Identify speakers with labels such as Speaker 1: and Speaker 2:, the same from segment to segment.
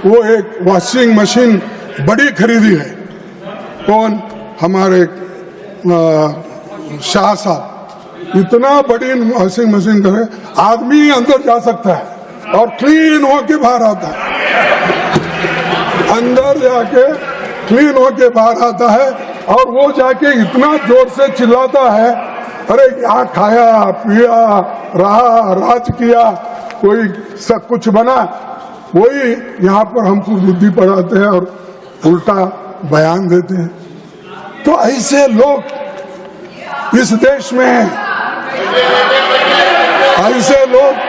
Speaker 1: वो एक washing machine बड़ी खरीदी है। कौन? हमारे शाह साहब इतना बड़ी वॉशिंग मशीन करे, आदमी अंदर जा सकता है और क्लीन होके बाहर आता है, अंदर जाके क्लीन होके बाहर आता है। और वो जाके इतना जोर से चिल्लाता है, अरे क्या खाया पिया रहा राज किया, कोई सब कुछ बना। वही यहाँ पर हमको बुद्धि पढ़ाते हैं और उल्टा बयान देते हैं। तो ऐसे लोग इस देश में हैं, ऐसे लोग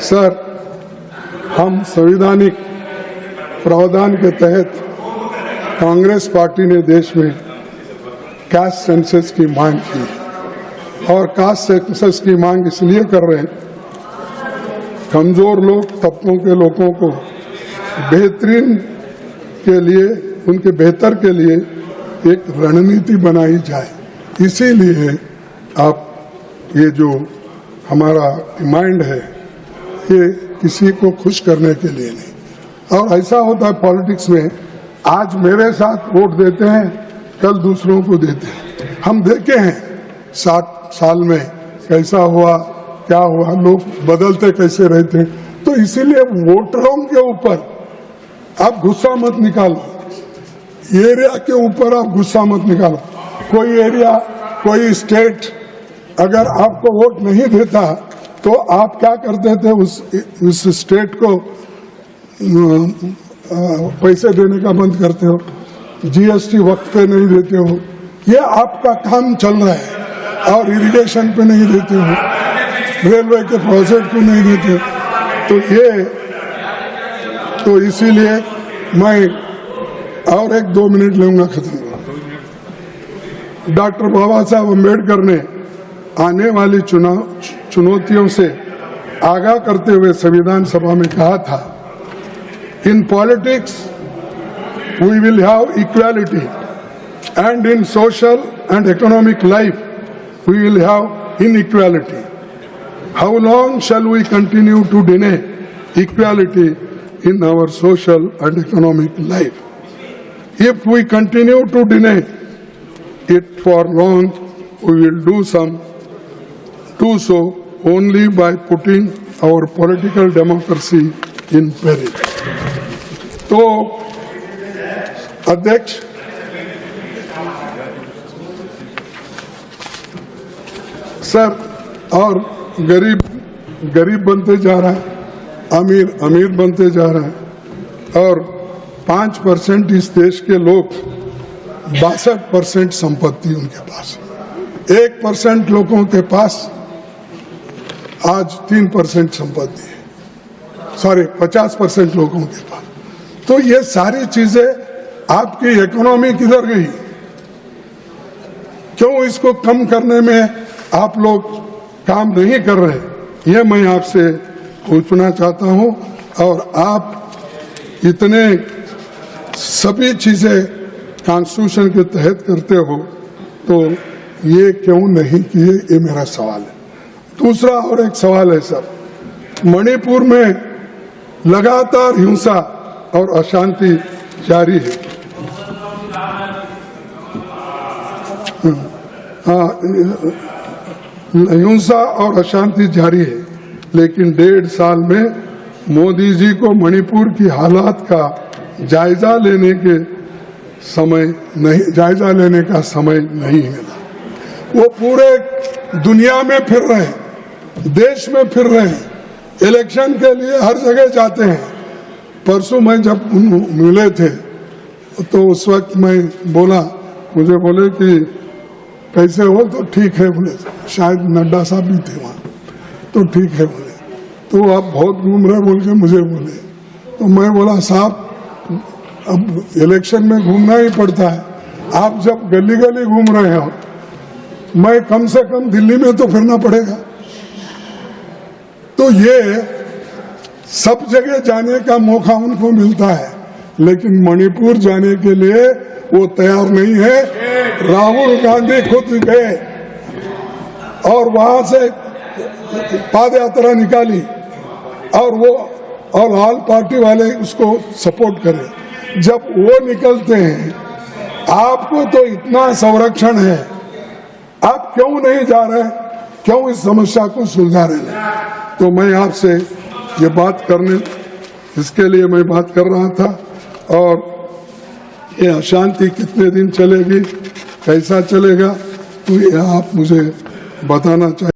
Speaker 1: सर हम संवैधानिक प्रावधान के तहत कांग्रेस पार्टी ने देश में कास्ट सेंसस की मांग की और कास्ट सेंसस की मांग इसलिए कर रहे हैं, कमजोर लोग तबकों के लोगों को बेहतरीन के लिए, उनके बेहतर के लिए एक रणनीति बनाई जाए। इसीलिए आप ये जो हमारा डिमांड है ये किसी को खुश करने के लिए नहीं। और ऐसा होता है पॉलिटिक्स में, आज मेरे साथ वोट देते हैं, कल दूसरों को देते हैं। हम देखे हैं 60 साल में कैसा हुआ, क्या हुआ, लोग बदलते कैसे रहते। तो इसीलिए वोटरों के ऊपर आप गुस्सा मत निकालो, एरिया के ऊपर आप गुस्सा मत निकालो। कोई एरिया, कोई स्टेट अगर आपको वोट नहीं देता तो आप क्या करते थे, उस स्टेट को पैसे देने का बंद करते हो, जीएसटी वक्त पे नहीं देते हो, ये आपका काम चल रहा है। और इरिगेशन पे नहीं देते हो, रेलवे के प्रोजेक्ट को नहीं देते हो। तो इसीलिए मैं और 1-2 मिनट लूंगा, खत्म। डॉक्टर बाबा साहब अम्बेडकर ने आने वाली चुनौतियों से आगाह करते हुए संविधान सभा में कहा था, in politics we will have equality and in social and economic life we will have inequality. How long shall we continue to deny equality in our social and economic life? If we continue to deny it for long, we will do so only by putting our political democracy in peril. तो अध्यक्ष, sir, और गरीब बनते जा रहा है, अमीर बनते जा रहा है। और 5% इस देश के लोग 62% संपत्ति उनके पास, 1% लोगों के पास आज 3% संपत्ति है, सॉरी 50% लोगों के पास। तो ये सारी चीजें आपकी इकोनॉमी किधर गई? क्यों इसको कम करने में आप लोग काम नहीं कर रहे? ये मैं आपसे पूछना चाहता हूं। और आप इतने सभी चीजें कॉन्स्टिट्यूशन के तहत करते हो तो ये क्यों नहीं किए, ये मेरा सवाल है। दूसरा और एक सवाल है सर, मणिपुर में लगातार हिंसा और अशांति जारी है। हिंसा और अशांति जारी है, लेकिन 1.5 साल में मोदी जी को मणिपुर की हालात का जायजा लेने का समय नहीं मिला। वो पूरे दुनिया में फिर रहे हैं, देश में फिर रहे हैं, इलेक्शन के लिए हर जगह जाते हैं। परसों मैं जब मिले थे तो उस वक्त मैं बोला, मुझे बोले कि कैसे हो, तो ठीक है बोले, शायद नड्डा साहब भी थे वहाँ, तो ठीक है बोले। तो आप बहुत घूम रहे बोल के मुझे बोले, तो मैं बोला साहब अब इलेक्शन में घूमना ही पड़ता है, आप जब गली गली घूम रहे हो, मैं कम से कम दिल्ली में तो फिरना पड़ेगा। तो ये सब जगह जाने का मौका उनको मिलता है, लेकिन मणिपुर जाने के लिए वो तैयार नहीं है। राहुल गांधी खुद गए और वहां से पाद यात्रा निकाली और ऑल पार्टी वाले उसको सपोर्ट करें। जब वो निकलते हैं, आपको तो इतना संरक्षण है, आप क्यों नहीं जा रहे, क्यों इस समस्या को सुलझा रहे हैं? तो मैं आपसे ये बात करने, इसके लिए मैं बात कर रहा था। और ये अशांति कितने दिन चलेगी, कैसा चलेगा, तो ये आप मुझे बताना चाहिए।